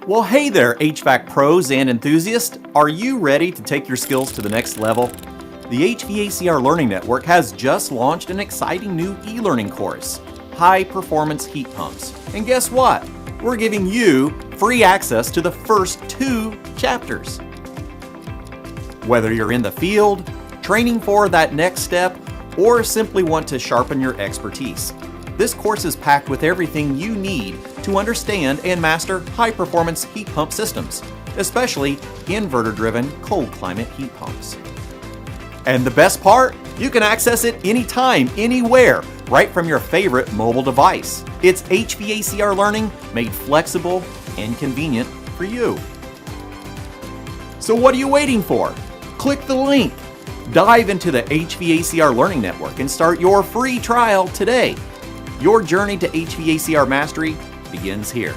Well, hey there, HVAC pros and enthusiasts. Are you ready to take your skills to the next level? The HVACR Learning Network has just launched an exciting new e-learning course, High Performance Heat Pumps. And guess what? We're giving you free access to the first 2 chapters. Whether you're in the field, training for that next step, or simply want to sharpen your expertise, this course is packed with everything you need to understand and master high-performance heat pump systems, especially inverter-driven cold climate heat pumps. And the best part? You can access it anytime, anywhere, right from your favorite mobile device. It's HVACR learning made flexible and convenient for you. So what are you waiting for? Click the link. Dive into the HVACR Learning Network and start your free trial today. Your journey to HVACR mastery begins here.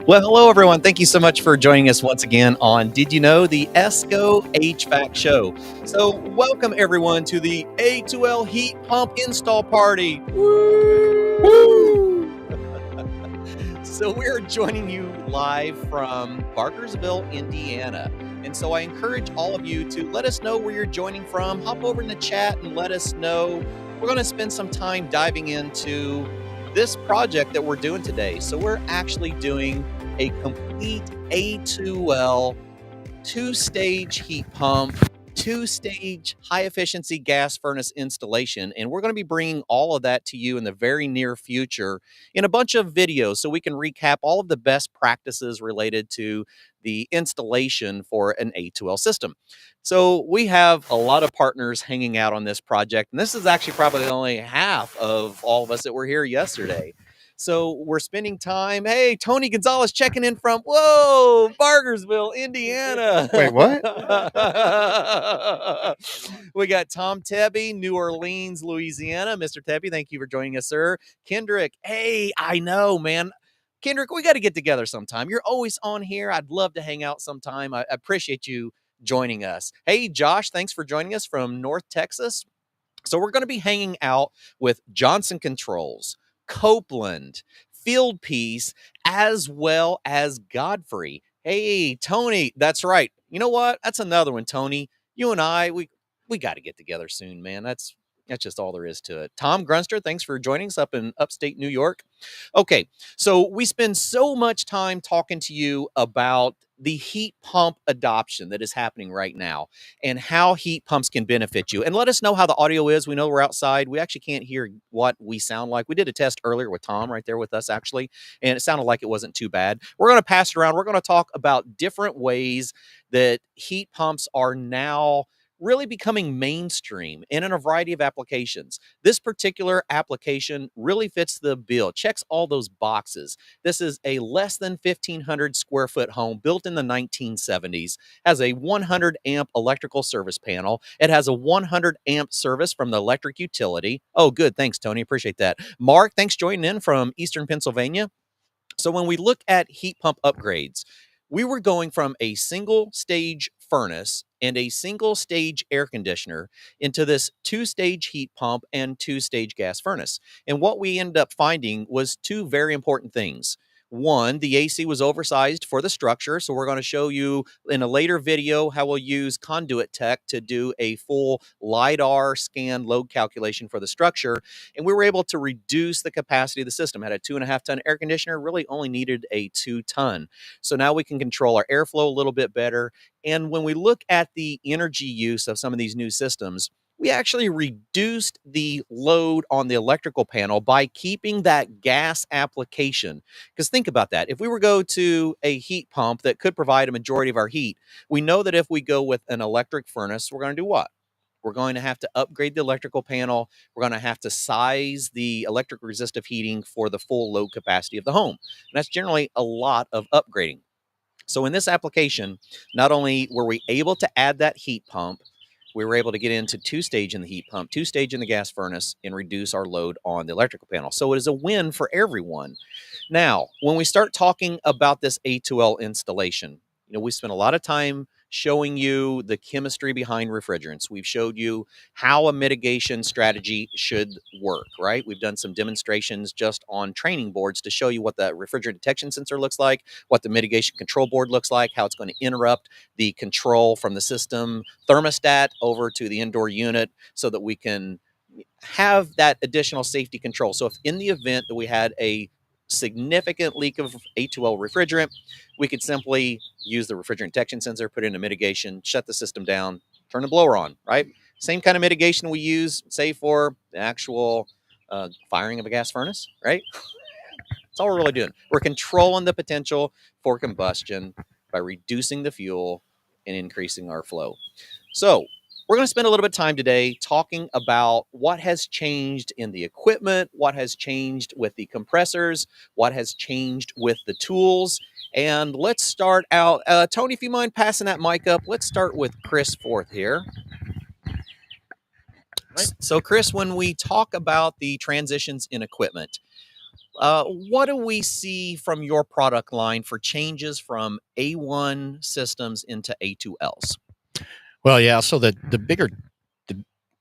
Well, hello everyone. Thank you so much for joining us once again on Did You Know, the ESCO HVAC show. So welcome everyone to the A2L heat pump install party. Woo! So we're joining you live from Barkersville, Indiana. And so I encourage all of you to let us know where you're joining from. Hop over in the chat and let us know. We're going to spend some time diving into this project that we're doing today. So we're actually doing a complete A2L 2-stage heat pump, 2-stage high-efficiency gas furnace installation, and we're going to be bringing all of that to you in the very near future in a bunch of videos so we can recap all of the best practices related to the installation for an A2L system. So we have a lot of partners hanging out on this project, and this is actually probably only half of all of us that were here yesterday. So we're spending time. Hey, Tony Gonzalez checking in from, Bargersville, Indiana. Wait, what? We got Tom Tebby, New Orleans, Louisiana. Mr. Tebby, thank you for joining us, sir. Kendrick, hey, I know, man. Kendrick, we got to get together sometime. You're always on here. I'd love to hang out sometime. I appreciate you joining us. Hey, Josh, thanks for joining us from North Texas. So we're going to be hanging out with Johnson Controls, Copeland, Field Piece, as well as Godfrey. Hey, Tony, that's right. You know what? That's another one, Tony. You and I, we got to get together soon, man. That's just all there is to it. Tom Grunster, thanks for joining us up in upstate New York. Okay, so we spend so much time talking to you about the heat pump adoption that is happening right now and how heat pumps can benefit you. And let us know how the audio is. We know we're outside. We actually can't hear what we sound like. We did a test earlier with Tom right there with us, actually, and it sounded like it wasn't too bad. We're going to pass it around. We're going to talk about different ways that heat pumps are now really becoming mainstream and in a variety of applications. This particular application really fits the bill, checks all those boxes. This is a less than 1,500 square foot home built in the 1970s, has a 100 amp electrical service panel. It has a 100 amp service from the electric utility. Oh, good. Thanks, Tony. Appreciate that. Mark, thanks joining in from Eastern Pennsylvania. So when we look at heat pump upgrades, we were going from a single stage furnace and a single stage air conditioner into this 2-stage heat pump and 2-stage gas furnace. And what we ended up finding was 2 very important things. One, the AC was oversized for the structure. So we're going to show you in a later video how we'll use Conduit Tech to do a full LiDAR scan load calculation for the structure. And we were able to reduce the capacity of the system. Had a 2.5 ton air conditioner, really only needed a 2 ton. So now we can control our airflow a little bit better. And when we look at the energy use of some of these new systems, we actually reduced the load on the electrical panel by keeping that gas application. Because think about that. If we were to go to a heat pump that could provide a majority of our heat, we know that if we go with an electric furnace, we're going to do what? We're going to have to upgrade the electrical panel. We're going to have to size the electric resistive heating for the full load capacity of the home. And that's generally a lot of upgrading. So in this application, not only were we able to add that heat pump, we were able to get into 2-stage in the heat pump, 2-stage in the gas furnace, and reduce our load on the electrical panel. So it is a win for everyone. Now, when we start talking about this A2L installation, we spent a lot of time showing you the chemistry behind refrigerants. We've showed you how a mitigation strategy should work, right? We've done some demonstrations just on training boards to show you what the refrigerant detection sensor looks like, what the mitigation control board looks like, how it's going to interrupt the control from the system thermostat over to the indoor unit so that we can have that additional safety control. So if in the event that we had a significant leak of A2L refrigerant, we could simply use the refrigerant detection sensor, put in a mitigation, shut the system down, turn the blower on, right? Same kind of mitigation we use, say, for the actual firing of a gas furnace, right? That's all we're really doing. We're controlling the potential for combustion by reducing the fuel and increasing our flow. So we're going to spend a little bit of time today talking about what has changed in the equipment, what has changed with the compressors, what has changed with the tools. And let's start out. Tony, if you mind passing that mic up, let's start with Chris Forth here. Right. So, Chris, when we talk about the transitions in equipment, what do we see from your product line for changes from A1 systems into A2Ls? Well, yeah. So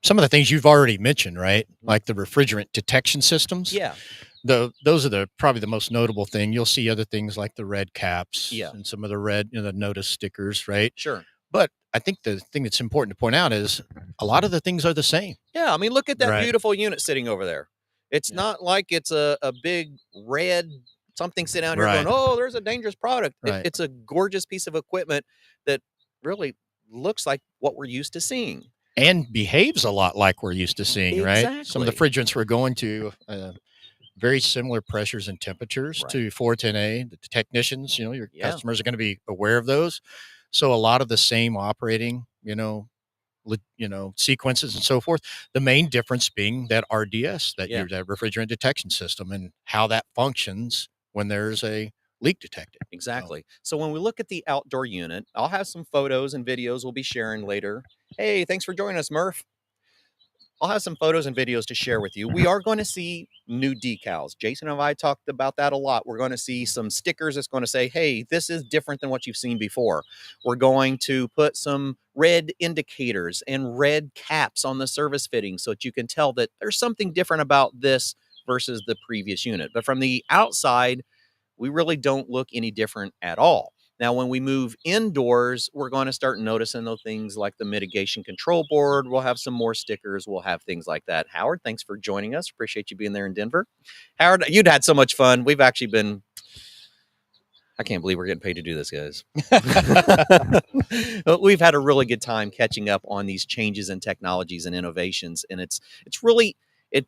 some of the things you've already mentioned, right? Like the refrigerant detection systems. Yeah. Those are probably the most notable thing. You'll see other things like the red caps and some of the red, the notice stickers, right? Sure. But I think the thing that's important to point out is a lot of the things are the same. Yeah. I mean, look at that beautiful unit sitting over there. It's not like it's a big red something sitting out here going, oh, there's a dangerous product. It's a gorgeous piece of equipment that really looks like what we're used to seeing. And behaves a lot like we're used to seeing, right? Some of the refrigerants we're going to very similar pressures and temperatures to 410A. The technicians, your customers are going to be aware of those. So a lot of the same operating, sequences and so forth. The main difference being that RDS, that refrigerant detection system, and how that functions when there's a leak detected. Exactly. So when we look at the outdoor unit, I'll have some photos and videos we'll be sharing later. Hey, thanks for joining us, Murph. I'll have some photos and videos to share with you. We are going to see new decals. Jason and I talked about that a lot. We're going to see some stickers that's going to say, hey, this is different than what you've seen before. We're going to put some red indicators and red caps on the service fitting so that you can tell that there's something different about this versus the previous unit. But from the outside, we really don't look any different at all. Now, when we move indoors, we're going to start noticing those things like the mitigation control board. We'll have some more stickers. We'll have things like that. Howard, thanks for joining us. Appreciate you being there in Denver. Howard, you'd had so much fun. We've actually been... I can't believe we're getting paid to do this, guys. We've had a really good time catching up on these changes in technologies and innovations. And it's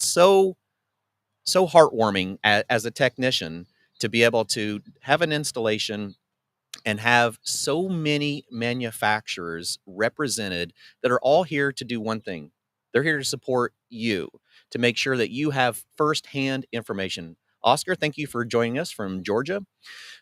so heartwarming as a technician to be able to have an installation and have so many manufacturers represented that are all here to do one thing. They're here to support you, to make sure that you have firsthand information. Oscar, thank you for joining us from Georgia.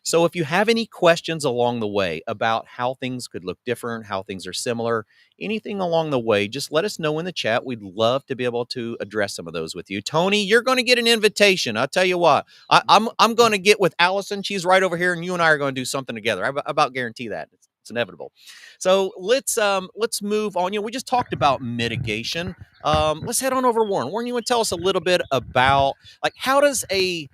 So if you have any questions along the way about how things could look different, how things are similar, anything along the way, just let us know in the chat. We'd love to be able to address some of those with you. Tony, you're going to get an invitation. I'll tell you what, I'm going to get with Allison. She's right over here, and you and I are going to do something together. I about guarantee that. It's inevitable. So let's move on. We just talked about mitigation. Let's head on over Warren. Warren, you want to tell us a little bit about how does a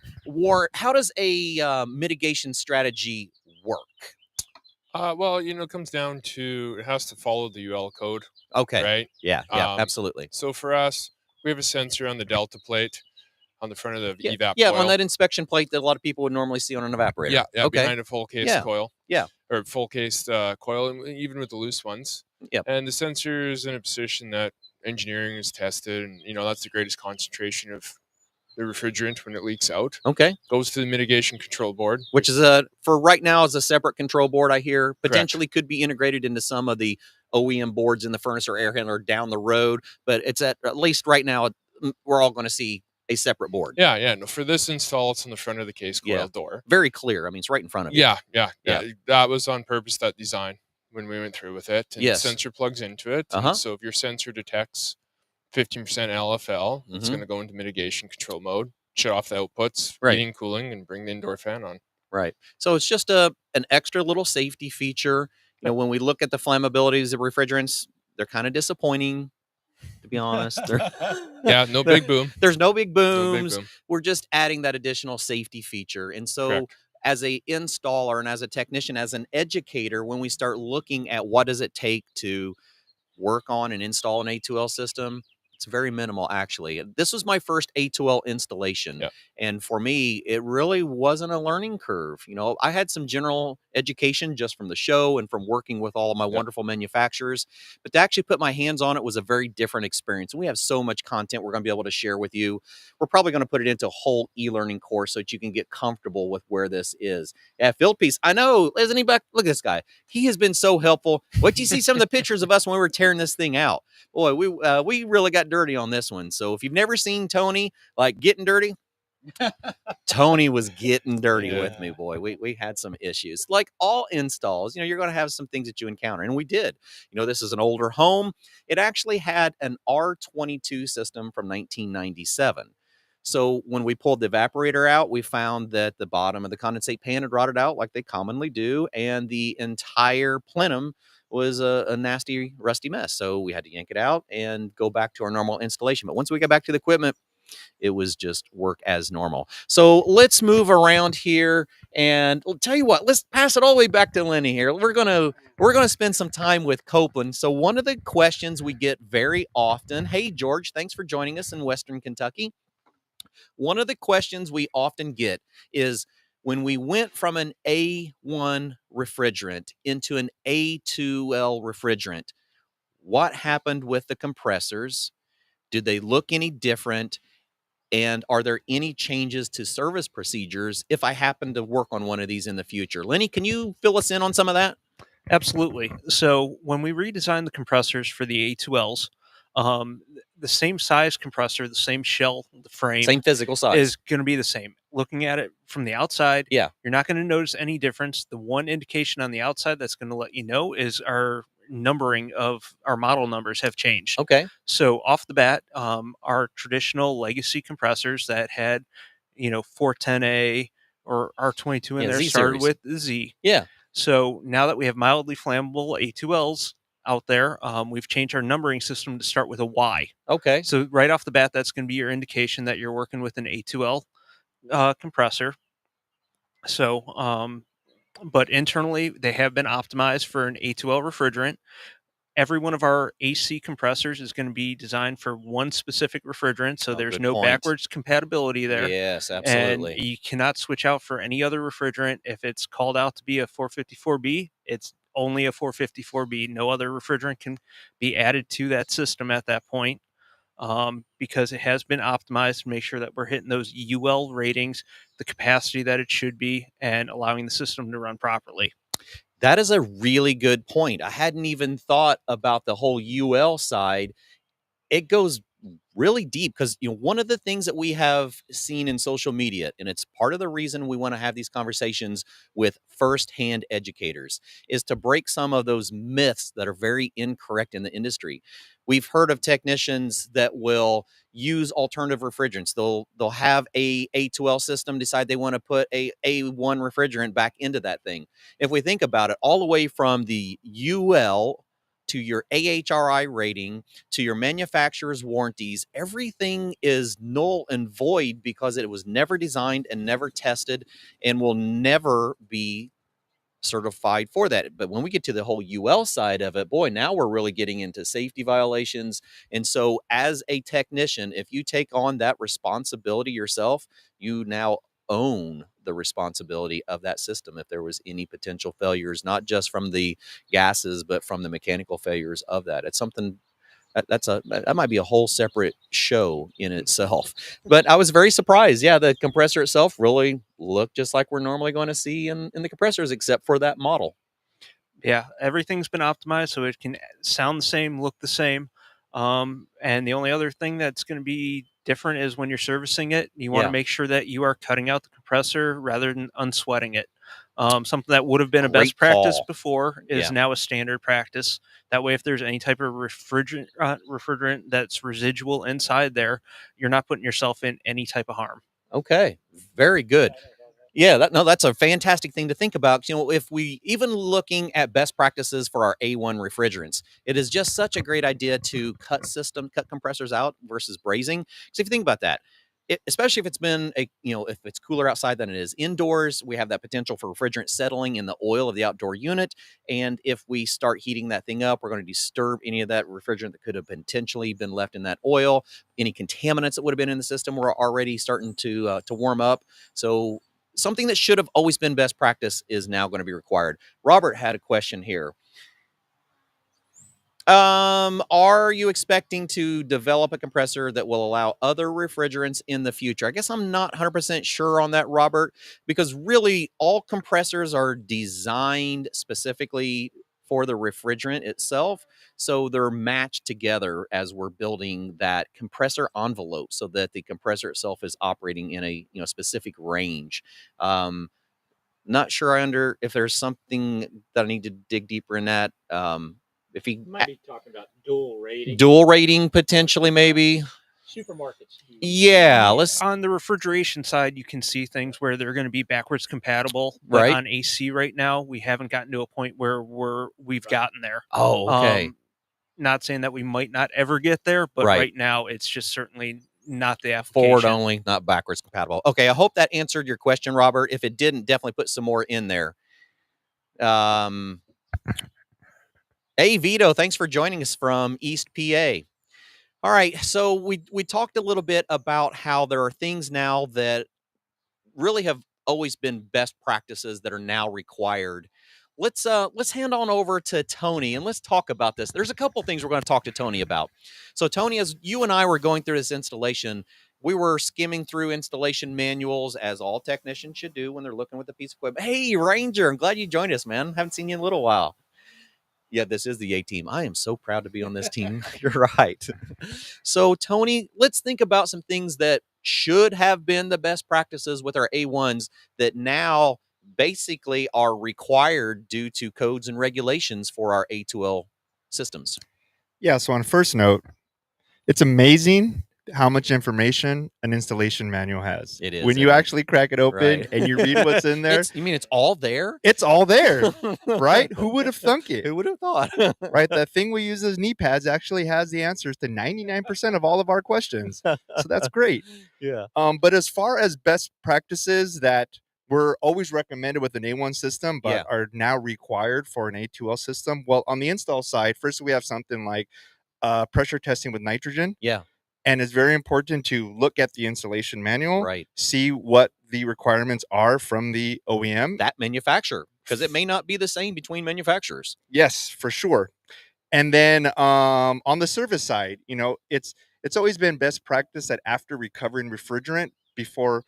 mitigation strategy work? Well, it comes down to it has to follow the UL code. Okay. Right. Yeah. Absolutely. So for us, we have a sensor on the delta plate on the front of the evap coil. coil. On that inspection plate that a lot of people would normally see on an evaporator. Yeah. Okay. Behind a full case coil. Yeah. Or full case coil, and even with the loose ones. Yep. And the sensor is in a position that engineering has tested, and that's the greatest concentration of the refrigerant when it leaks out. Okay. Goes to the mitigation control board, which is for right now is a separate control board. I hear potentially could be integrated into some of the OEM boards in the furnace or air handler down the road, but it's at least right now we're all going to see a separate board. Yeah. No, for this install, it's on the front of the case coil door. Very clear. I mean, it's right in front of you. Yeah. That was on purpose, that design, when we went through with it. And the sensor plugs into it. So if your sensor detects 15% LFL, it's going to go into mitigation control mode, shut off the outputs, heating, cooling, and bring the indoor fan on. Right. So it's just an extra little safety feature. when we look at the flammabilities of refrigerants, they're kind of disappointing, to be honest. Yeah, no big boom. There's no big booms. We're just adding that additional safety feature. And so Correct. as a installer and as a technician, as an educator, when we start looking at what does it take to work on and install an A2L system, it's very minimal, actually. This was my first A2L installation. Yeah. And for me, it really wasn't a learning curve. I had some general education just from the show and from working with all of my wonderful manufacturers. But to actually put my hands on it was a very different experience. And we have so much content we're going to be able to share with you. We're probably going to put it into a whole e-learning course so that you can get comfortable with where this is. Yeah, Field Piece, I know, isn't he back? Look at this guy. He has been so helpful. What you see some of the pictures of us when we were tearing this thing out. Boy, we really got dirty on this one. So if you've never seen Tony getting dirty, Tony was getting dirty with me, boy. We had some issues. Like all installs, you're going to have some things that you encounter, and we did. This is an older home. It actually had an R22 system from 1997. So when we pulled the evaporator out, we found that the bottom of the condensate pan had rotted out like they commonly do, and the entire plenum was a nasty, rusty mess. So we had to yank it out and go back to our normal installation. But once we got back to the equipment, it was just work as normal. So let's move around here, and I'll tell you what, let's pass it all the way back to Lenny here. We're gonna spend some time with Copeland. So one of the questions we get very often, hey George, thanks for joining us in Western Kentucky. One of the questions we often get is, when we went from an A1 refrigerant into an A2L refrigerant, what happened with the compressors? Did they look any different? And are there any changes to service procedures if I happen to work on one of these in the future? Lenny, can you fill us in on some of that? Absolutely. So when we redesigned the compressors for the A2Ls, the same size compressor, the same shell, the frame, same physical size, is going to be the same. Looking at it from the outside, you're not going to notice any difference. The one indication on the outside that's going to let you know is our numbering of our model numbers have changed. Okay. So off the bat, our traditional legacy compressors that had, 410A or R22 in there started with the Z. Yeah. So now that we have mildly flammable A2Ls out there, we've changed our numbering system to start with a Y. Okay. So right off the bat, that's going to be your indication that you're working with an A2L compressor. So, but internally, they have been optimized for an A2L refrigerant. Every one of our AC compressors is going to be designed for one specific refrigerant, so there's no backwards compatibility there. Yes, absolutely. And you cannot switch out for any other refrigerant. If it's called out to be a 454B, it's only a 454B. No other refrigerant can be added to that system at that point, because it has been optimized to make sure that we're hitting those UL ratings, the capacity that it should be, and allowing the system to run properly. That is a really good point. I hadn't even thought about the whole UL side. It goes really deep because, one of the things that we have seen in social media, and it's part of the reason we want to have these conversations with firsthand educators, is to break some of those myths that are very incorrect in the industry. We've heard of technicians that will use alternative refrigerants. They'll have a A2L system, decide they want to put a A1 refrigerant back into that thing. If we think about it, all the way from the UL to your AHRI rating, to your manufacturer's warranties, everything is null and void because it was never designed and never tested and will never be certified for that. But when we get to the whole UL side of it, boy, now we're really getting into safety violations. And so as a technician, if you take on that responsibility yourself, you now own the responsibility of that system if there was any potential failures, not just from the gases, but from the mechanical failures of that. It's something that might be a whole separate show in itself. But I was very surprised. Yeah, the compressor itself really looked just like we're normally going to see in the compressors, except for that model. Yeah, everything's been optimized so it can sound the same, look the same. And the only other thing that's going to be different is when you're servicing it, you want to make sure that you are cutting out the compressor rather than unsweating it. Something that would have been a best practice before is now a standard practice. That way, if there's any type of refrigerant that's residual inside there, you're not putting yourself in any type of harm. Okay, very good. Yeah, that's a fantastic thing to think about. If we even looking at best practices for our A1 refrigerants, it is just such a great idea to cut compressors out versus brazing. Because if you think about that, especially if it's been if it's cooler outside than it is indoors, we have that potential for refrigerant settling in the oil of the outdoor unit. And if we start heating that thing up, we're going to disturb any of that refrigerant that could have potentially been left in that oil. Any contaminants that would have been in the system were already starting to warm up. So something that should have always been best practice is now going to be required. Robert had a question here. Are you expecting to develop a compressor that will allow other refrigerants in the future? I guess I'm not 100% sure on that, Robert, because really all compressors are designed specifically for the refrigerant itself. So they're matched together as we're building that compressor envelope so that the compressor itself is operating in a specific range. Not sure if there's something that I need to dig deeper in that. If he might be talking about dual rating potentially, maybe. Supermarkets. Yeah, let's on the refrigeration side, you can see things where they're going to be backwards compatible. But right on AC right now, we haven't gotten to a point where we've gotten there. Oh, okay. Not saying that we might not ever get there, but right now it's just certainly not the application. Forward only, not backwards compatible. Okay, I hope that answered your question, Robert. If it didn't, definitely put some more in there. Hey, Vito, thanks for joining us from East PA. All right, so we talked a little bit about how there are things now that really have always been best practices that are now required. Let's hand on over to Tony and let's talk about this. There's a couple things we're going to talk to Tony about. So Tony, as you and I were going through this installation, we were skimming through installation manuals, as all technicians should do when they're looking with a piece of equipment. Hey, Ranger, I'm glad you joined us, man. Haven't seen you in a little while. Yeah, this is the A team. I am so proud to be on this team. You're right. So, Tony, let's think about some things that should have been the best practices with our A1s that now basically are required due to codes and regulations for our A2L systems. Yeah, so on first note, it's amazing how much information an installation manual has. It is. When you actually crack it open and you read what's in there. You mean it's all there? It's all there, right? Who would have thunk it? Who would have thought? Right? That thing we use as knee pads actually has the answers to 99% of all of our questions. So that's great. Yeah. But as far as best practices that were always recommended with an A1 system, but are now required for an A2L system, well, on the install side, first we have something like pressure testing with nitrogen. Yeah. And it's very important to look at the installation manual, right? See what the requirements are from the OEM. That manufacturer, because it may not be the same between manufacturers. Yes, for sure. And then on the service side, it's always been best practice that after recovering refrigerant, before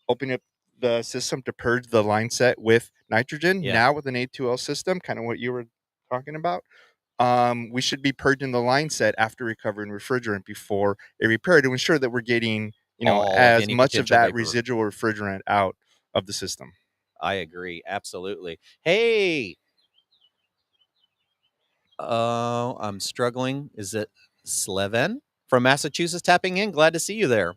opening up the system to purge the line set with nitrogen, now with an A2L system, kind of what you were talking about, we should be purging the line set after recovering refrigerant before a repair to ensure that we're getting, as much of that residual refrigerant out of the system. I agree. Absolutely. Hey. I'm struggling. Is it Sleven from Massachusetts tapping in? Glad to see you there.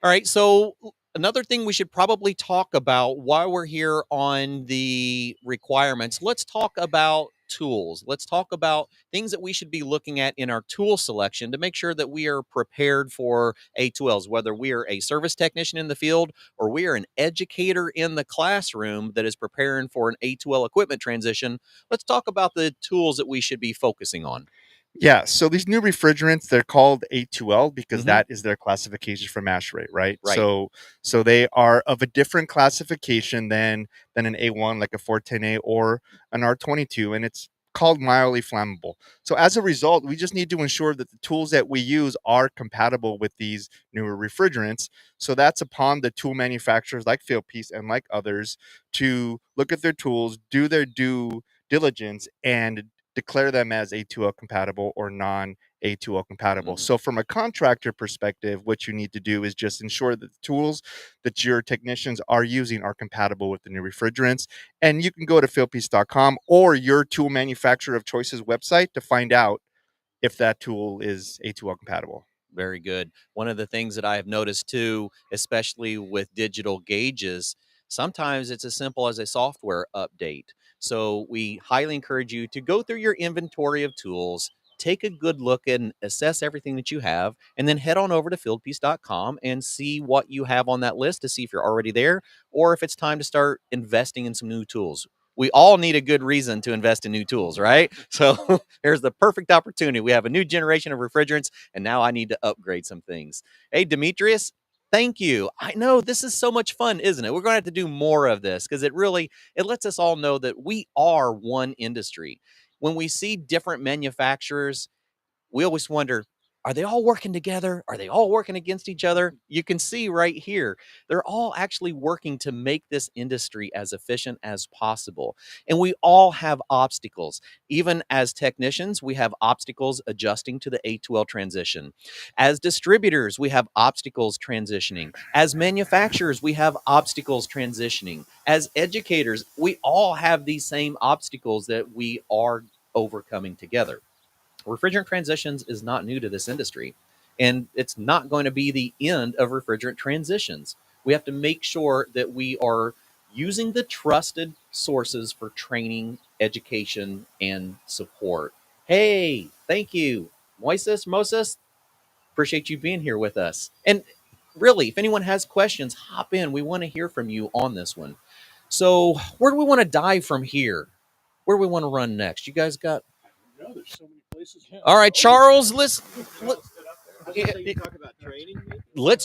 All right. So another thing we should probably talk about while we're here on the requirements, let's talk about tools. Let's talk about things that we should be looking at in our tool selection to make sure that we are prepared for A2Ls, whether we are a service technician in the field or we are an educator in the classroom that is preparing for an A2L equipment transition. Let's talk about the tools that we should be focusing on. Yeah, so these new refrigerants, they're called A2L because that is their classification for mash rate, right? So they are of a different classification than an A1, like a 410A or an R22, and it's called mildly flammable. So as a result, we just need to ensure that the tools that we use are compatible with these newer refrigerants. So that's upon the tool manufacturers like Fieldpiece and like others to look at their tools, do their due diligence, and declare them as A2L compatible or non-A2L compatible. So from a contractor perspective, what you need to do is just ensure that the tools that your technicians are using are compatible with the new refrigerants. And you can go to fieldpiece.com or your tool manufacturer of choice's website to find out if that tool is A2L compatible. Very good. One of the things that I have noticed too, especially with digital gauges, Sometimes it's as simple as a software update. So we highly encourage you to go through your inventory of tools, take a good look and assess everything that you have, and then head on over to fieldpiece.com and see what you have on that list to see if you're already there or if it's time to start investing in some new tools. We all need a good reason to invest in new tools, right? So here's the perfect opportunity. We have a new generation of refrigerants, and now I need to upgrade some things. Hey, Demetrius, thank you. I know this is so much fun, isn't it? We're going to have to do more of this because it lets us all know that we are one industry. When we see different manufacturers, we always wonder, are they all working together? Are they all working against each other? You can see right here, they're all actually working to make this industry as efficient as possible. And we all have obstacles. Even as technicians, we have obstacles adjusting to the A2L transition. As distributors, we have obstacles transitioning. As manufacturers, we have obstacles transitioning. As educators, we all have these same obstacles that we are overcoming together. Refrigerant transitions is not new to this industry, and it's not going to be the end of refrigerant transitions. We have to make sure that we are using the trusted sources for training, education, and support. Hey, thank you, Moses. Appreciate you being here with us. And really, if anyone has questions, hop in. We want to hear from you on this one. So where do we want to dive from here? Where do we want to run next? You guys got... There's so many places. All right, Charles, let's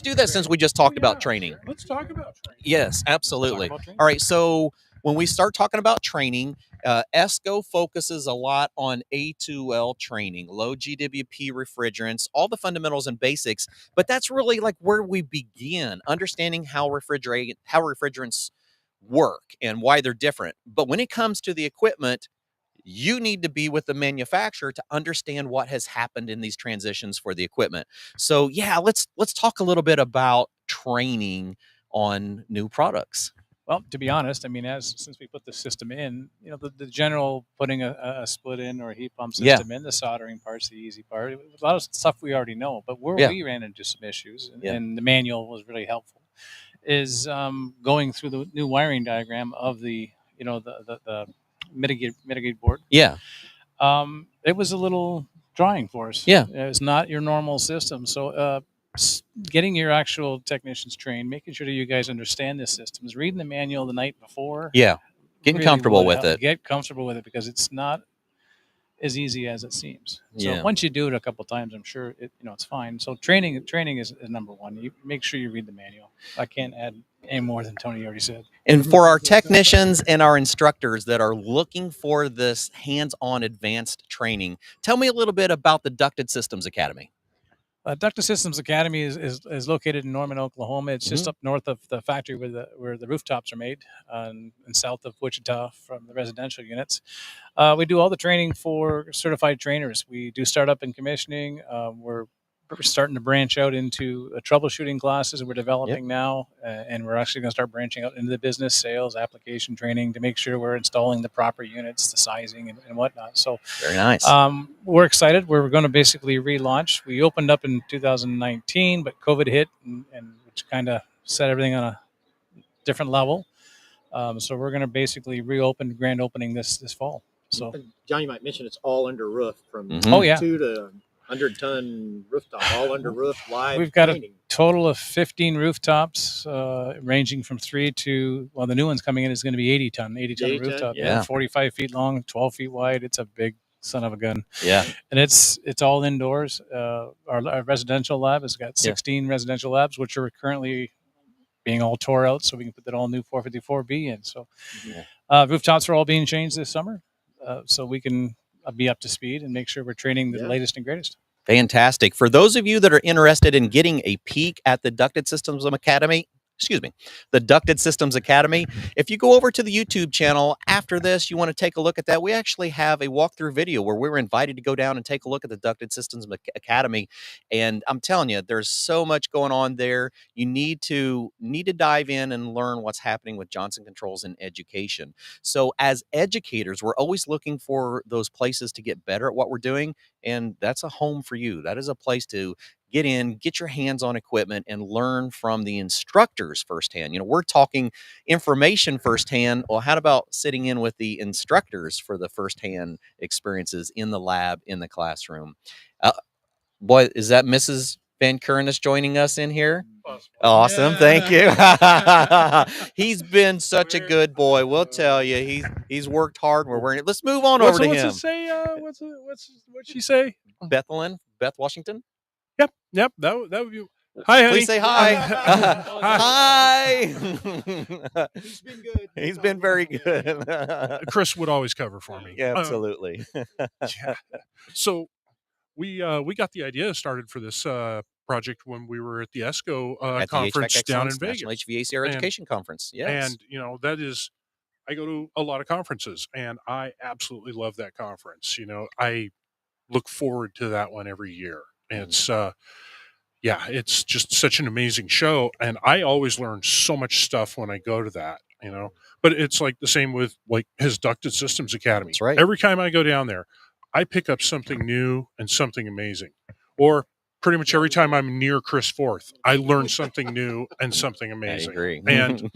do that since we just talked about training. Let's talk about training. Yes, absolutely. All right, so when we start talking about training, ESCO focuses a lot on A2L training, low GWP refrigerants, all the fundamentals and basics, but that's really like where we begin, understanding how refrigerants work and why they're different. But when it comes to the equipment, you need to be with the manufacturer to understand what has happened in these transitions for the equipment. So yeah, let's talk a little bit about training on new products. Well, to be honest, I mean, since we put the system in, the general putting a split in or a heat pump system in, the soldering part's the easy part. A lot of stuff we already know, but where we ran into some issues, and the manual was really helpful, is going through the new wiring diagram of the mitigate board. Yeah. It was a little drawing for us. Yeah. It's not your normal system. So getting your actual technicians trained, making sure that you guys understand the systems, reading the manual the night before. Yeah. Getting really comfortable with it. Get comfortable with it because it's not as easy as it seems. So once you do it a couple of times, I'm sure it's fine. So training is number one. You make sure you read the manual. I can't add any more than Tony already said. And for our technicians and our instructors that are looking for this hands-on advanced training, tell me a little bit about the Ducted Systems Academy. Ducted Systems Academy is located in Norman, Oklahoma. It's just up north of the factory where the rooftops are made, and south of Wichita from the residential units. We do all the training for certified trainers. We do startup and commissioning. We're starting to branch out into troubleshooting classes we're developing now, and we're actually going to start branching out into the business, sales, application training to make sure we're installing the proper units, the sizing, and whatnot. So very nice. We're excited. We're going to basically relaunch. We opened up in 2019, but COVID hit, and which kind of set everything on a different level. So we're going to basically reopen, grand opening this fall. So John, you might mention it's all under roof from 2 to 100-ton rooftop, all under roof, live. We've got a total of 15 rooftops, ranging from 3 to, well, the new one's coming in is going to be 80-ton rooftop. Yeah. 45 feet long, 12 feet wide. It's a big son of a gun. Yeah. And it's all indoors. Our residential lab has got 16 residential labs, which are currently being all tore out, so we can put that all new 454B in. So rooftops are all being changed this summer, so we can be up to speed and make sure we're training the latest and greatest. Fantastic. For those of you that are interested in getting a peek at the Ducted Systems Academy, the Ducted Systems Academy. If you go over to the YouTube channel after this, you want to take a look at that. We actually have a walkthrough video where we were invited to go down and take a look at the Ducted Systems Academy. And I'm telling you, there's so much going on there. You need to dive in and learn what's happening with Johnson Controls in education. So as educators, we're always looking for those places to get better at what we're doing. And that's a home for you. That is a place to get in, get your hands on equipment, and learn from the instructors firsthand. We're talking information firsthand. Well, how about sitting in with the instructors for the firsthand experiences in the lab, in the classroom? Boy, is that Mrs. Van Kuren that's joining us in here? Awesome. Yeah. Thank you. He's been such a good boy. We'll tell you, he's worked hard. We're wearing it. Let's move on over to him. What's it say? What's she say? Beth Washington. Yep. That would be. Hi, honey. Please say hi. Hi. He's been good. He's been very good. Chris would always cover for me. Yeah, absolutely. Yeah. So we got the idea started for this project when we were at the ESCO at conference the down in National Vegas. HVACR Education Conference. Yes. And that is, I go to a lot of conferences, and I absolutely love that conference. I look forward to that one every year. It's it's just such an amazing show, and I always learn so much stuff when I go to that. But it's like the same with like his Ducted Systems Academy. That's right. Every time I go down there, I pick up something new and something amazing. Or pretty much every time I'm near Chris Forth, I learn something new and something amazing. I agree. And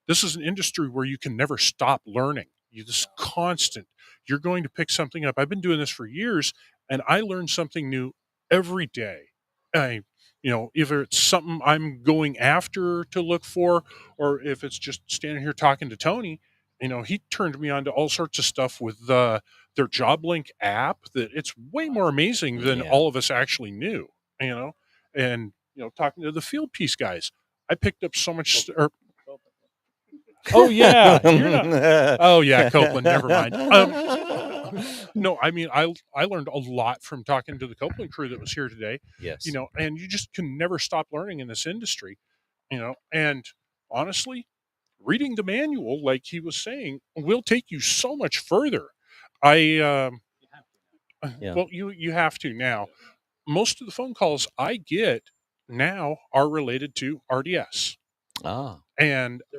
this is an industry where you can never stop learning. You just constant. You're going to pick something up. I've been doing this for years, and I learn something new every day. If it's something I'm going after to look for, or if it's just standing here talking to Tony, he turned me on to all sorts of stuff with their JobLink app that it's way more amazing than all of us actually knew, and talking to the field piece guys, I picked up so much. Oh yeah. Oh yeah. Copeland. Never mind. No, I mean, I learned a lot from talking to the Copeland crew that was here today. Yes. And you just can never stop learning in this industry, and honestly, reading the manual, like he was saying, will take you so much further. Well, you have to now. Most of the phone calls I get now are related to RDS. And the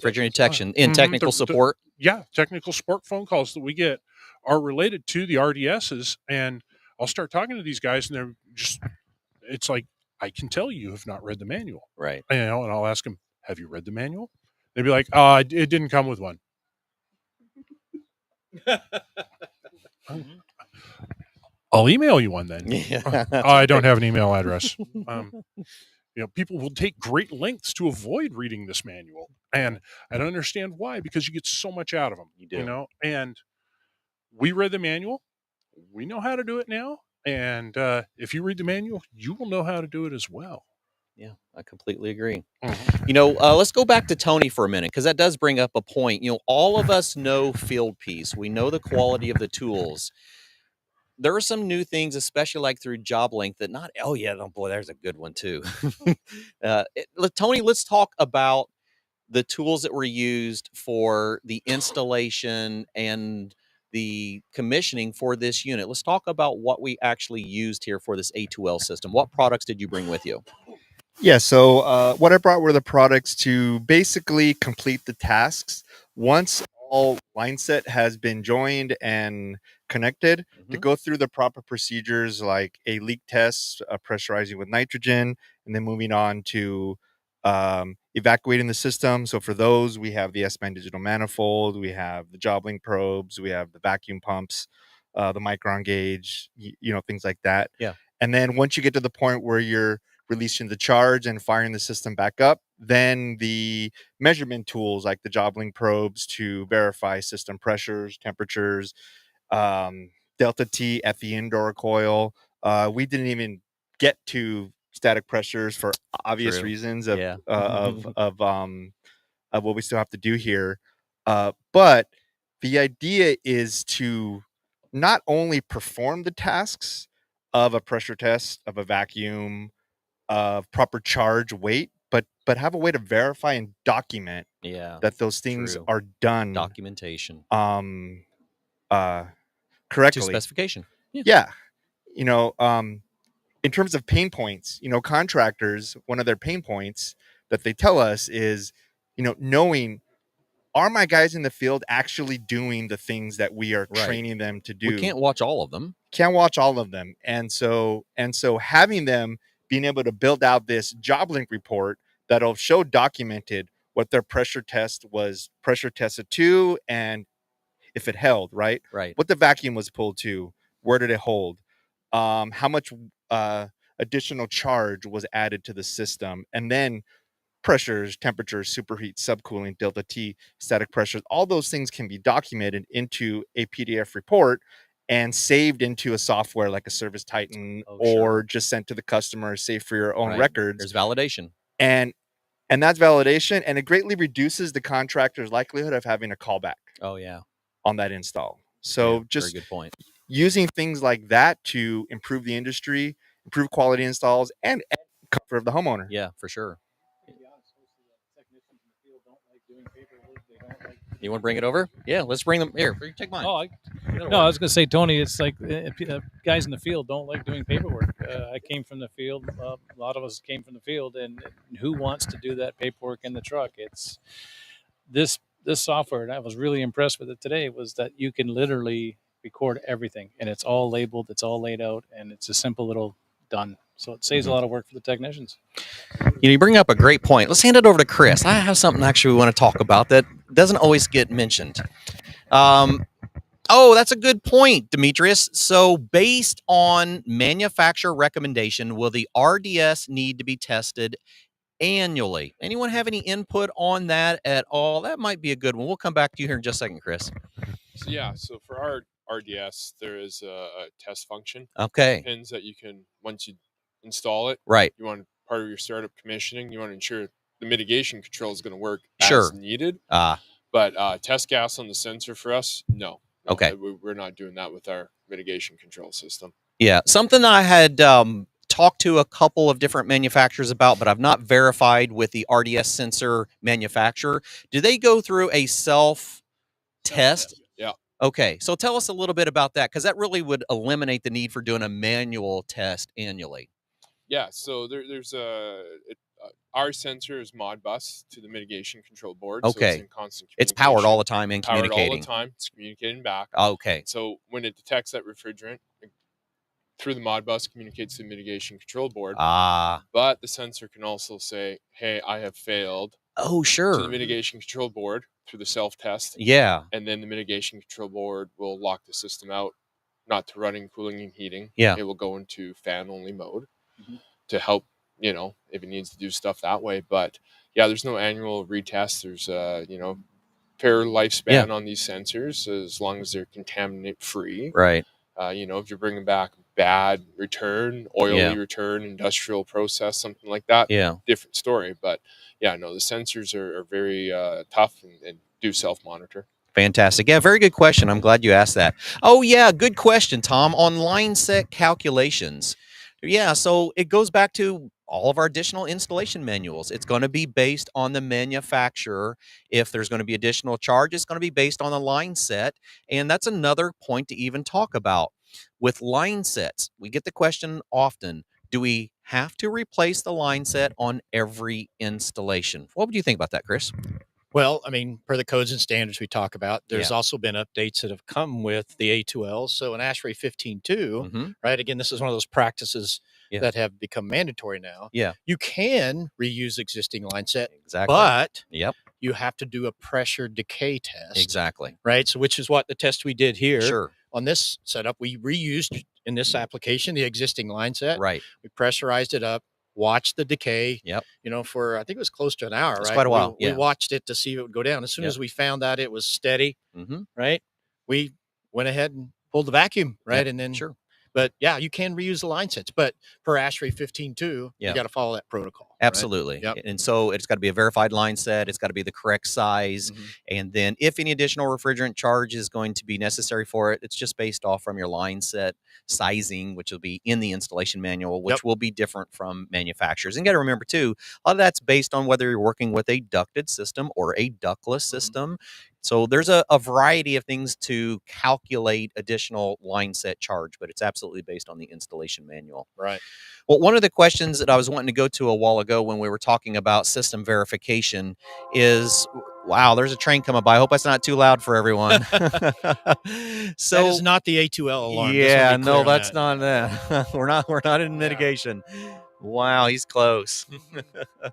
refrigerant detection in technical support. Technical support phone calls that we get are related to the RDSs, and I'll start talking to these guys, and they're just, it's like, I can tell you have not read the manual. Right. And I'll ask them, have you read the manual? They'd be like, it didn't come with one. I'll email you one then. I don't have an email address. People will take great lengths to avoid reading this manual, and I don't understand why, because you get so much out of them. You do. And we read the manual. We know how to do it now, and if you read the manual, you will know how to do it as well. Yeah, I completely agree. Mm-hmm. Let's go back to Tony for a minute, because that does bring up a point. All of us know field piece. We know the quality of the tools. There are some new things, especially like through JobLink, that not. Oh yeah, boy, there's a good one too. Tony, let's talk about the tools that were used for the installation and the commissioning for this unit. Let's talk about what we actually used here for this A2L system. What products did you bring with you? Yeah, so what I brought were the products to basically complete the tasks. Once all line set has been joined and connected, to go through the proper procedures like a leak test, pressurizing with nitrogen, and then moving on to evacuating the system. So for those, we have the S-band digital manifold, we have the JobLink probes, we have the vacuum pumps, the micron gauge, things like that. Yeah. And then once you get to the point where you're releasing the charge and firing the system back up, then the measurement tools like the JobLink probes to verify system pressures, temperatures, delta T at the indoor coil. We didn't even get to static pressures for obvious reasons of what we still have to do here. But the idea is to not only perform the tasks of a pressure test, of a vacuum, of proper charge weight, but have a way to verify and document that those things are done. Documentation. Correctly. To specification. Yeah. In terms of pain points, contractors, one of their pain points that they tell us is, knowing are my guys in the field actually doing the things that we are training them to do? We can't watch all of them. Can't watch all of them. And so having them being able to build out this job link report that'll show documented what their pressure test was pressure tested to, and if it held, right? What the vacuum was pulled to, where did it hold? How much additional charge was added to the system, and then pressures, temperatures, superheat, subcooling, delta T, static pressures, all those things can be documented into a PDF report and saved into a software like a Service Titan, or just sent to the customer, save for your own records. There's validation. And that's validation, and it greatly reduces the contractor's likelihood of having a callback. Oh, yeah. On that install. So just very good point. Using things like that to improve the industry, improve quality installs, and comfort of the homeowner. Yeah, for sure. You want to bring it over? Yeah, let's bring them here. Take mine. I was going to say, Tony, it's like guys in the field don't like doing paperwork. I came from the field. A lot of us came from the field, and who wants to do that paperwork in the truck? It's this software, and I was really impressed with it today, was that you can literally record everything, and it's all labeled, it's all laid out, and it's a simple little done. So it saves a lot of work for the technicians. You bring up a great point. Let's hand it over to Chris. I have something actually we want to talk about that doesn't always get mentioned. That's a good point, Demetrius. So based on manufacturer recommendation, will the RDS need to be tested annually? Anyone have any input on that at all? That might be a good one. We'll come back to you here in just a second, Chris. So for our RDS, there is a test function. Okay. Pins that you can, once you install it, you want part of your startup commissioning, you want to ensure the mitigation control is going to work as needed. But test gas on the sensor for us, no. Okay. We're not doing that with our mitigation control system. Yeah. Something I had talked to a couple of different manufacturers about, but I've not verified with the RDS sensor manufacturer. Do they go through a self-test? Yeah. Okay. So tell us a little bit about that, because that really would eliminate the need for doing a manual test annually. Yeah. So there's our sensor is Modbus to the mitigation control board. Okay. So it's in constant communication. It's powered all the time and communicating. Powered all the time. It's communicating back. Okay. So when it detects that refrigerant, through the Modbus communicates to the mitigation control board. But the sensor can also say, hey, I have failed. Oh, sure. To the mitigation control board through the self-test. Yeah. And then the mitigation control board will lock the system out, not to running, cooling, and heating. Yeah. It will go into fan-only mode to help, if it needs to do stuff that way. But, yeah, there's no annual retest. There's, fair lifespan on these sensors as long as they're contaminant-free. Right. If you're bringing back bad return, oily return, industrial process, something like that, different story. But the sensors are very tough and do self-monitor. Fantastic. Yeah, very good question. I'm glad you asked that. Oh, yeah, good question, Tom. On line set calculations. Yeah, so it goes back to all of our additional installation manuals. It's going to be based on the manufacturer. If there's going to be additional charge, it's going to be based on the line set. And that's another point to even talk about. With line sets, we get the question often, do we have to replace the line set on every installation? What would you think about that, Chris? Well, I mean, per the codes and standards we talk about, there's also been updates that have come with the A2L. So in ASHRAE 15.2, right, again, this is one of those practices that have become mandatory now. Yeah. You can reuse existing line set, but you have to do a pressure decay test. Exactly. Right, so which is what the test we did here. Sure. On this setup, we reused in this application the existing line set. Right. We pressurized it up, watched the decay. Yep. For I think it was close to an hour. It's right? quite a while. We watched it to see if it would go down. As soon as we found out it was steady, right, we went ahead and pulled the vacuum, right, and then But yeah, you can reuse the line sets, but per ASHRAE 15.2, you got to follow that protocol. Absolutely. Right? And so it's got to be a verified line set. It's got to be the correct size. And then if any additional refrigerant charge is going to be necessary for it, it's just based off from your line set sizing, which will be in the installation manual, which will be different from manufacturers. And you got to remember too, a lot of that's based on whether you're working with a ducted system or a ductless system. So there's a variety of things to calculate additional line set charge, but it's absolutely based on the installation manual. Right. Well, one of the questions that I was wanting to go to a while ago when we were talking about system verification is Wow, there's a train coming by. I hope that's not too loud for everyone. So that is not the A2L alarm. Yeah, no, that's not that. we're not in mitigation. Wow, he's close.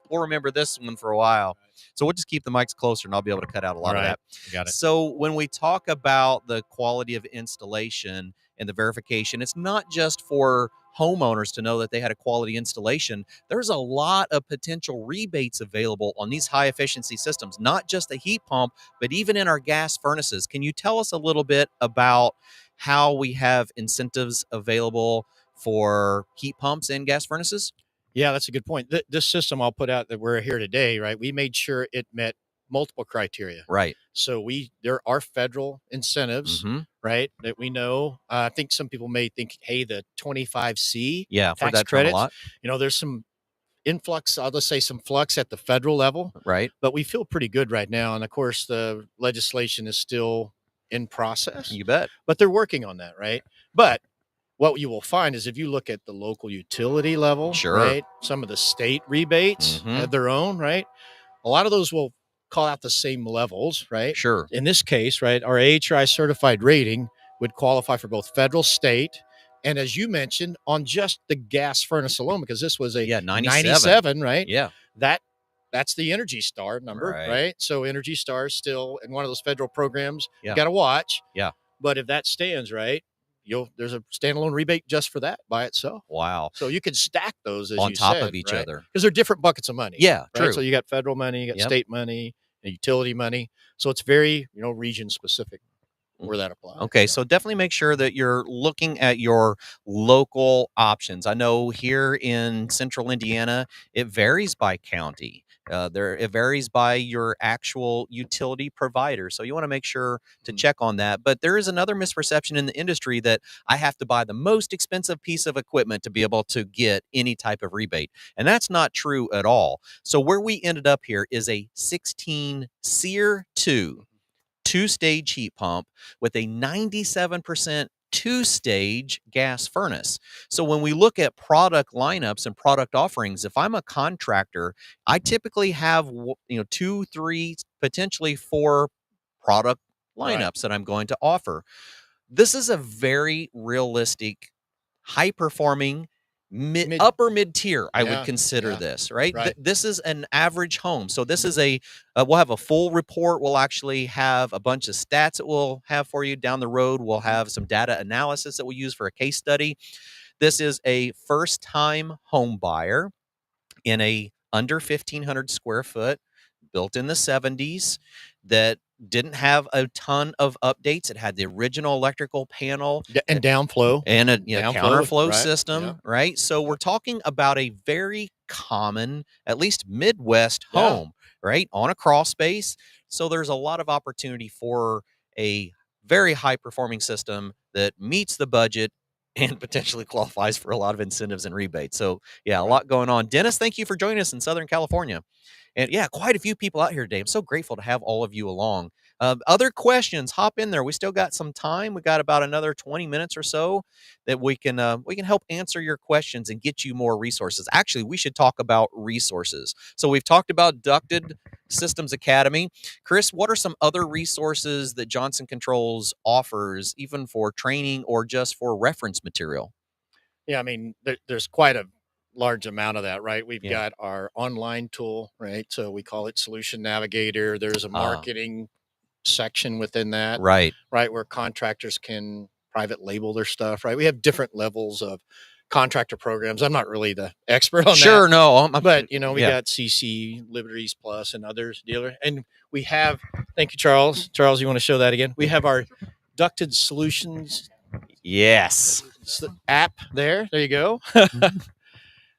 We'll remember this one for a while. So we'll just keep the mics closer, and I'll be able to cut out a lot of that. Got it. So when we talk about the quality of installation and the verification, it's not just for homeowners to know that they had a quality installation. There's a lot of potential rebates available on these high efficiency systems, not just the heat pump, but even in our gas furnaces. Can you tell us a little bit about how we have incentives available for heat pumps and gas furnaces? Yeah, that's a good point. This system I'll put out that we're here today, right? We made sure it met multiple criteria. Right. So there are federal incentives, right, that we know. I think some people may think, hey, the 25C tax credits, a lot. There's some influx, I'll just say some flux at the federal level. Right. But we feel pretty good right now. And of course, the legislation is still in process. You bet. But they're working on that, right? But what you will find is if you look at the local utility level, right, some of the state rebates have their own, right? A lot of those will call out the same levels, right? Sure. In this case, right, our AHRI certified rating would qualify for both federal, state, and as you mentioned, on just the gas furnace alone, because this was a 97, right? Yeah. That's the Energy Star number, right? So Energy Star is still in one of those federal programs you got to watch. Yeah. But if that stands, right, there's a standalone rebate just for that by itself. Wow. So you can stack those as on you top said, of each right? other. Because they're different buckets of money. Yeah, right? true. So you got federal money, you got state money, and utility money. So it's very, region specific where that applies. Okay, so definitely make sure that you're looking at your local options. I know here in central Indiana, it varies by county. It varies by your actual utility provider. So you want to make sure to check on that. But there is another misperception in the industry that I have to buy the most expensive piece of equipment to be able to get any type of rebate. And that's not true at all. So where we ended up here is a 16 SEER 2 two-stage heat pump with a 97% two-stage gas furnace. So when we look at product lineups and product offerings, if I'm a contractor, I typically have 2, 3, potentially 4 product lineups that I'm going to offer. This is a very realistic, high-performing upper mid-tier, I would consider this, right? This is an average home. So this is we'll have a full report. We'll actually have a bunch of stats that we'll have for you down the road. We'll have some data analysis that we'll use for a case study. This is a first-time home buyer in a under 1,500 square foot, built in the 70s, that didn't have a ton of updates. It had the original electrical panel and downflow and a counterflow system, right? So we're talking about a very common, at least Midwest home, right, on a crawl space. So there's a lot of opportunity for a very high performing system that meets the budget and potentially qualifies for a lot of incentives and rebates. So a lot going on. Dennis, thank you for joining us in Southern California. And quite a few people out here today. I'm so grateful to have all of you along. Other questions, hop in there. We still got some time. We got about another 20 minutes or so that we can help answer your questions and get you more resources. Actually, we should talk about resources. So we've talked about Ducted Systems Academy. Chris, what are some other resources that Johnson Controls offers, even for training or just for reference material? Yeah, I mean, there's quite a large amount of that, right? We've got our online tool, right? So we call it Solution Navigator. There's a marketing section within that, right, where contractors can private label their stuff, right? We have different levels of contractor programs. I'm not really the expert on that. No, but we got CC, Liberties Plus, and others dealer, and we have. Thank you, Charles. Charles, you want to show that again? We have our Ducted Solutions. Yes, app there. There you go.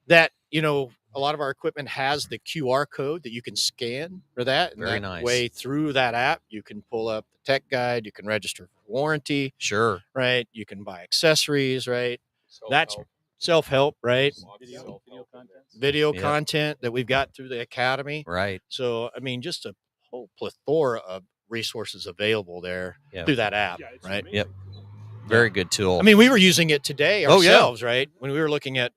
That, a lot of our equipment has the QR code that you can scan for that. And Very that nice. way through that app, you can pull up the tech guide, you can register for warranty. Sure. Right. You can buy accessories, right? That's self-help, right? Video content that we've got through the academy. Right. So, I mean, just a whole plethora of resources available there through that app, right? Amazing. Yep. Very good tool. I mean, we were using it today ourselves, right? When we were looking at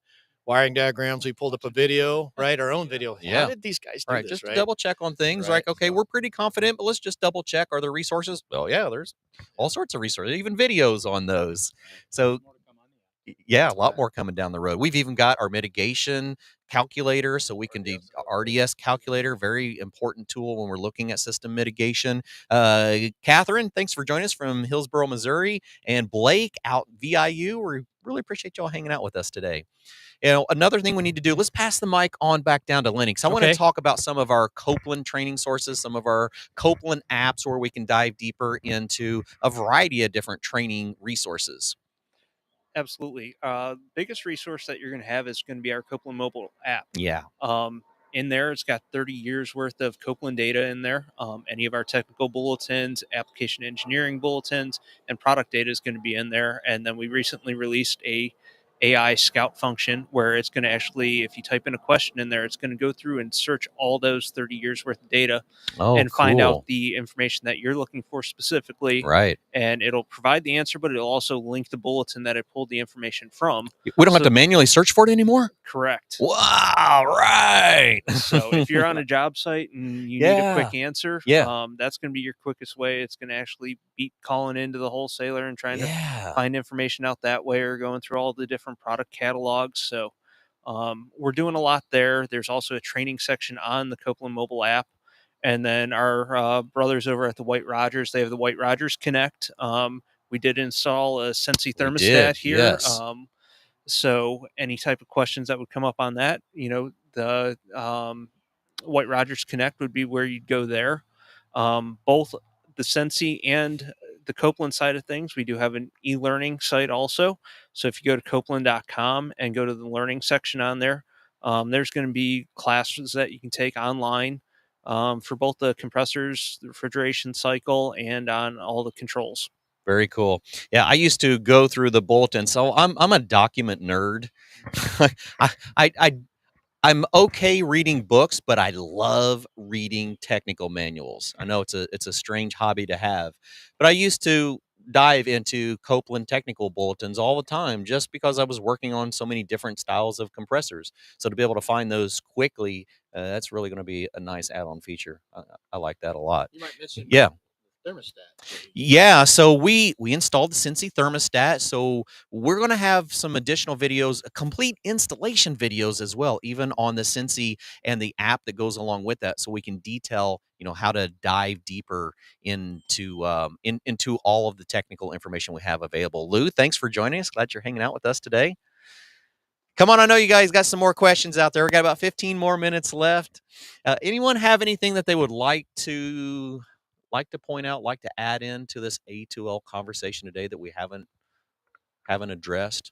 wiring diagrams. We pulled up a video, right? Our own video. Yeah. How did these guys do this, Just right? to double check on things. Right. Like, okay, we're pretty confident, but let's just double check. Are there resources? Oh, yeah, there's all sorts of resources, even videos on those. So, yeah, a lot more coming down the road. We've even got our mitigation calculator, so we can do RDS calculator, very important tool when we're looking at system mitigation. Catherine, thanks for joining us from Hillsboro, Missouri, and Blake out VIU. We really appreciate y'all hanging out with us today. You know, another thing we need to do, let's pass the mic on back down to Lenny, because I want to talk about some of our Copeland training sources, some of our Copeland apps where we can dive deeper into a variety of different training resources. Absolutely. Biggest resource that you're going to have is going to be our Copeland mobile app. Yeah. In there, it's got 30 years worth of Copeland data in there. Any of our technical bulletins, application engineering bulletins, and product data is going to be in there. And then we recently released a AI scout function where it's going to actually, if you type in a question in there, it's going to go through and search all those 30 years worth of data and find out the information that you're looking for specifically. Right. And it'll provide the answer, but it'll also link the bulletin that it pulled the information from. We don't have to manually search for it anymore? Correct. Wow, right. So if you're on a job site and you need a quick answer, that's going to be your quickest way. It's going to actually beat calling into the wholesaler and trying to find information out that way, or going through all the different product catalogs. So we're doing a lot there. There's also a training section on the Copeland mobile app. And then our brothers over at the White Rogers, they have the White Rogers Connect. We did install a Sensi thermostat here. Yes. So any type of questions that would come up on that, the White Rogers Connect would be where you'd go there. Both the Sensi and the Copeland side of things, we do have an e-learning site also. So if you go to copeland.com and go to the learning section on there, there's going to be classes that you can take online for both the compressors, the refrigeration cycle, and on all the controls. Very cool. Yeah, I used to go through the bulletin, so I'm a document nerd. I'm okay reading books, but I love reading technical manuals. I know it's a strange hobby to have, but I used to dive into Copeland technical bulletins all the time just because I was working on so many different styles of compressors. So to be able to find those quickly, that's really going to be a nice add-on feature. I like that a lot. You might mention thermostat. Yeah, so we installed the Sensi thermostat. So we're going to have some additional videos, complete installation videos as well, even on the Sensi and the app that goes along with that, so we can detail, how to dive deeper into into all of the technical information we have available. Lou, thanks for joining us. Glad you're hanging out with us today. Come on, I know you guys got some more questions out there. We got about 15 more minutes left. Anyone have anything that they would like to point out, like to add into this A2L conversation today that we haven't addressed?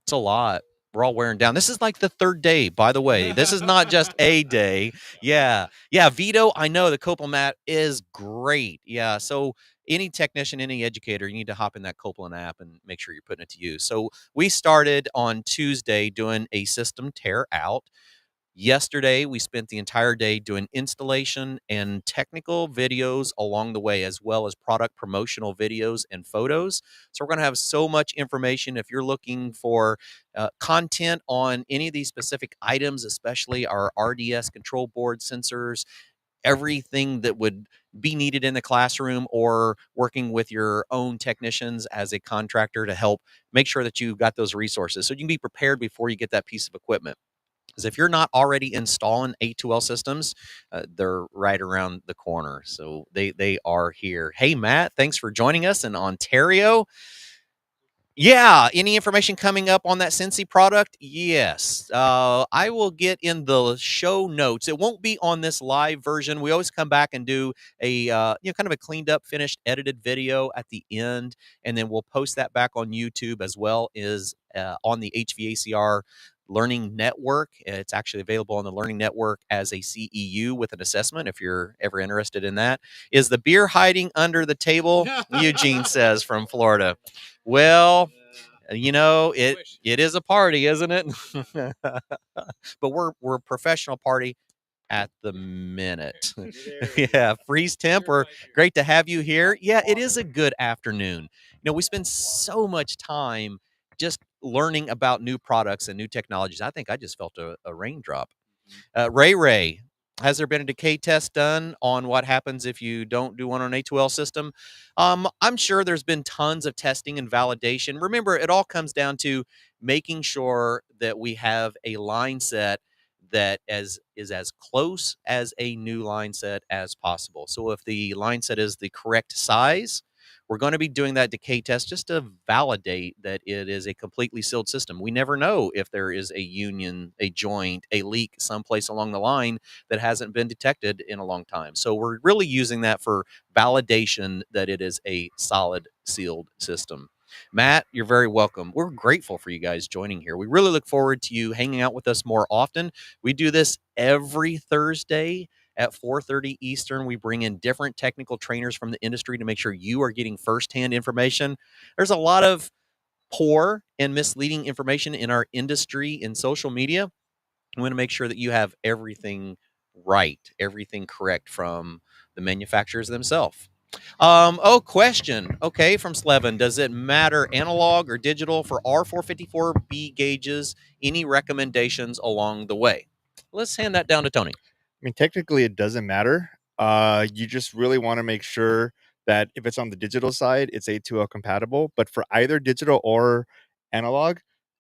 It's a lot. We're all wearing down. This is like the third day, by the way. This is not just a day. Yeah. Vito, I know the Copeland mat is great. Yeah. So any technician, any educator, you need to hop in that Copeland app and make sure you're putting it to use. So we started on Tuesday doing a system tear out. Yesterday, we spent the entire day doing installation and technical videos along the way, as well as product promotional videos and photos. So we're going to have so much information. If you're looking for content on any of these specific items, especially our RDS control board sensors, everything that would be needed in the classroom, or working with your own technicians as a contractor to help make sure that you've got those resources so you can be prepared before you get that piece of equipment. Because if you're not already installing A2L systems, they're right around the corner. So they are here. Hey, Matt, thanks for joining us in Ontario. Yeah, any information coming up on that Sensi product? Yes. I will get in the show notes. It won't be on this live version. We always come back and do a kind of a cleaned up, finished, edited video at the end, and then we'll post that back on YouTube as well as on the HVACR Learning Network. It's actually available on the Learning Network as a CEU with an assessment if you're ever interested in that. Is the beer hiding under the table? Eugene says from Florida. Well, it is a party, isn't it? But we're a professional party at the minute. Yeah, freeze temp. We're great to have you here. Yeah, it is a good afternoon. We spend so much time just learning about new products and new technologies. I think I just felt a raindrop. Ray, has there been a decay test done on what happens if you don't do one on an A2L system? I'm sure there's been tons of testing and validation. Remember, it all comes down to making sure that we have a line set that is as close as a new line set as possible. So if the line set is the correct size, we're going to be doing that decay test just to validate that it is a completely sealed system. We never know if there is a union, a joint, a leak someplace along the line that hasn't been detected in a long time. So we're really using that for validation that it is a solid sealed system. Matt, you're very welcome. We're grateful for you guys joining here. We really look forward to you hanging out with us more often. We do this every Thursday at 4:30 Eastern. We bring in different technical trainers from the industry to make sure you are getting firsthand information. There's a lot of poor and misleading information in our industry and social media. We want to make sure that you have everything right, everything correct from the manufacturers themselves. Question. Okay, from Slevin. Does it matter analog or digital for R454B gauges? Any recommendations along the way? Let's hand that down to Tony. I mean, technically, it doesn't matter. You just really want to make sure that if it's on the digital side, it's A2L compatible. But for either digital or analog,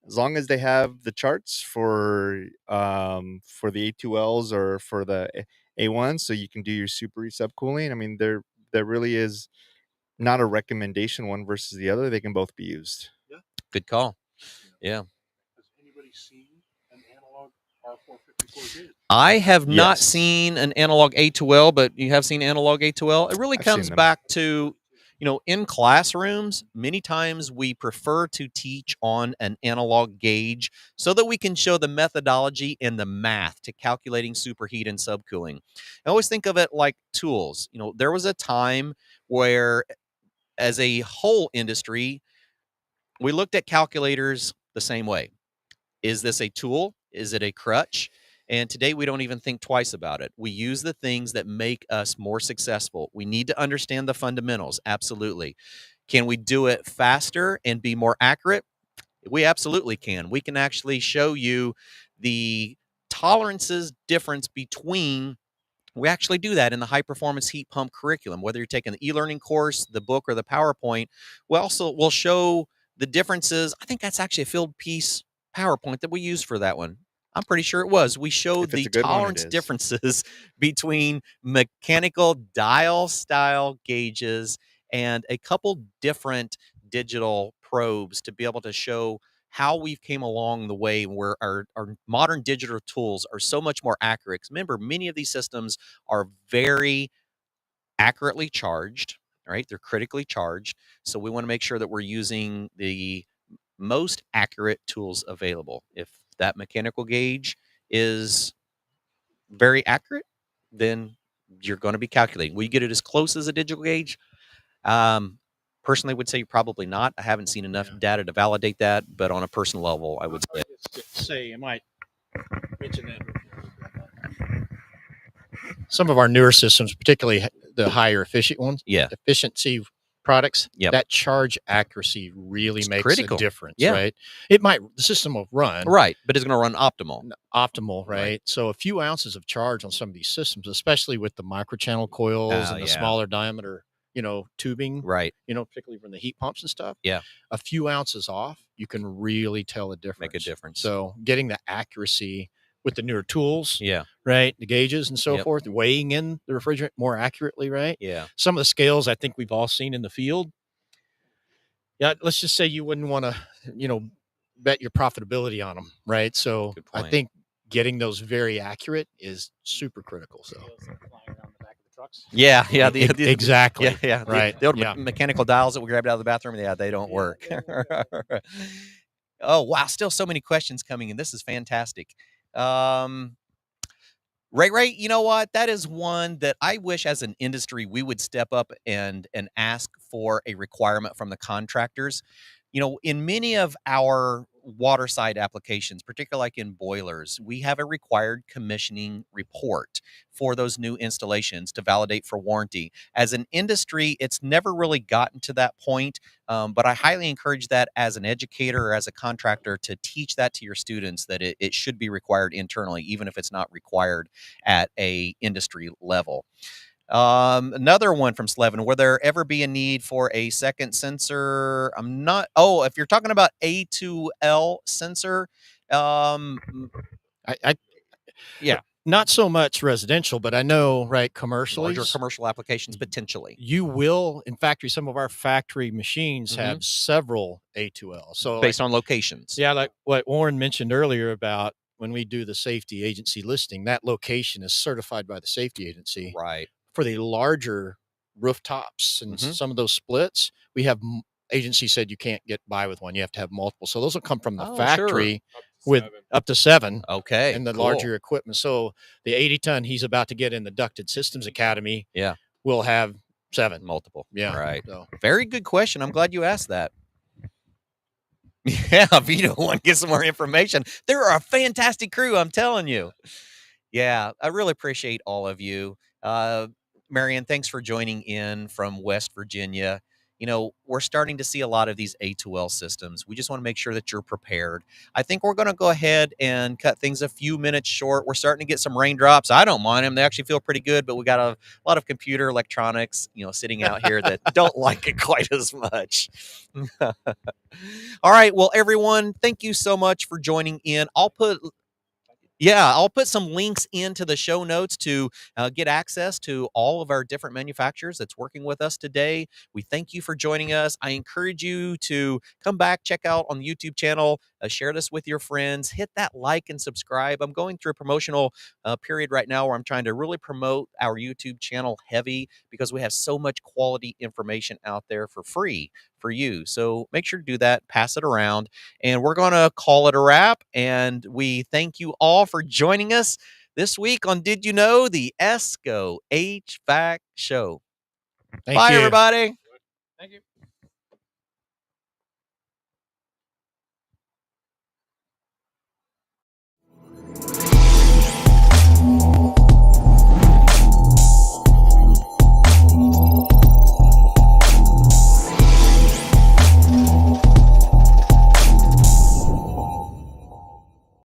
as long as they have the charts for the A2Ls or for the A1s, so you can do your super subcooling. I mean, there really is not a recommendation one versus the other. They can both be used. Yeah. Good call. Yeah. Has anybody seen an analog R454 gauge? I have not seen an analog A2L, but you have seen analog A2L. It really comes back to, in classrooms, many times we prefer to teach on an analog gauge so that we can show the methodology and the math to calculating superheat and subcooling. I always think of it like tools. There was a time where, as a whole industry, we looked at calculators the same way. Is this a tool? Is it a crutch? And today we don't even think twice about it. We use the things that make us more successful. We need to understand the fundamentals. Absolutely. Can we do it faster and be more accurate? We absolutely can. We can actually show you the tolerances difference between. We actually do that in the high-performance heat pump curriculum. Whether you're taking the e-learning course, the book, or the PowerPoint, we'll show the differences. I think that's actually a field piece PowerPoint that we used for that one. I'm pretty sure it was. We showed the tolerance differences between mechanical dial style gauges and a couple different digital probes to be able to show how we've came along the way where our modern digital tools are so much more accurate. Remember, many of these systems are very accurately charged, right? They're critically charged. So we want to make sure that we're using the most accurate tools available. If that mechanical gauge is very accurate, then you're going to be calculating. Will you get it as close as a digital gauge? Personally, I would say probably not. I haven't seen enough data to validate that, but on a personal level, I would say you might mention that. Some of our newer systems, particularly the higher efficient ones, efficiency products, that charge accuracy really makes critical. A difference, right? The system will run. Right, but it's going to run optimal, right? So a few ounces of charge on some of these systems, especially with the microchannel coils and the smaller diameter, tubing, right? Particularly from the heat pumps and stuff. Yeah. A few ounces off, you can really tell a difference. Make a difference. So getting the accuracy with the newer tools, yeah, right, the gauges and so forth, weighing in the refrigerant more accurately, right? Yeah. Some of the scales I think we've all seen in the field. Yeah, let's just say you wouldn't want to, bet your profitability on them, right? So I think getting those very accurate is super critical. So. Yeah, yeah, exactly. Yeah, right. The old mechanical dials that we grabbed out of the bathroom, they don't work. Oh wow, still so many questions coming in. This is fantastic. Ray, you know what? That is one that I wish as an industry we would step up and ask for a requirement from the contractors. In many of our water side applications, particularly like in boilers, we have a required commissioning report for those new installations to validate for warranty. As an industry, it's never really gotten to that point, but I highly encourage that as an educator or as a contractor to teach that to your students, that it should be required internally, even if it's not required at a industry level. Another one from Slevin, will there ever be a need for a second sensor? If you're talking about A2L sensor, yeah, not so much residential, but I know, right, commercially, larger commercial applications potentially. You will, in factory, some of our factory machines have several A2L. So based on locations. Yeah, like what Warren mentioned earlier about when we do the safety agency listing, that location is certified by the safety agency. Right. For the larger rooftops and some of those splits, we have agency said you can't get by with one. You have to have multiple. So those will come from the factory with up to 7. Okay. And the larger equipment. So the 80-ton he's about to get in the Ducted Systems Academy will have 7. Multiple. Yeah. Right. So. Very good question. I'm glad you asked that. Yeah, if you don't want to get some more information, they're a fantastic crew, I'm telling you. Yeah, I really appreciate all of you. Marion, thanks for joining in from West Virginia. You know, we're starting to see a lot of these A2L systems. We just want to make sure that you're prepared. I think we're going to go ahead and cut things a few minutes short. We're starting to get some raindrops. I don't mind them. They actually feel pretty good, but we got a lot of computer electronics, sitting out here that don't like it quite as much. All right. Well, everyone, thank you so much for joining in. I'll put some links into the show notes to get access to all of our different manufacturers that's working with us today. We thank you for joining us. I encourage you to come back, check out on the YouTube channel, share this with your friends, hit that like and subscribe. I'm going through a promotional period right now where I'm trying to really promote our YouTube channel heavy because we have so much quality information out there for free for you. So make sure to do that, pass it around, and we're going to call it a wrap. And we thank you all for joining us this week on Did You Know, the ESCO HVAC show. Bye, everybody. Thank you.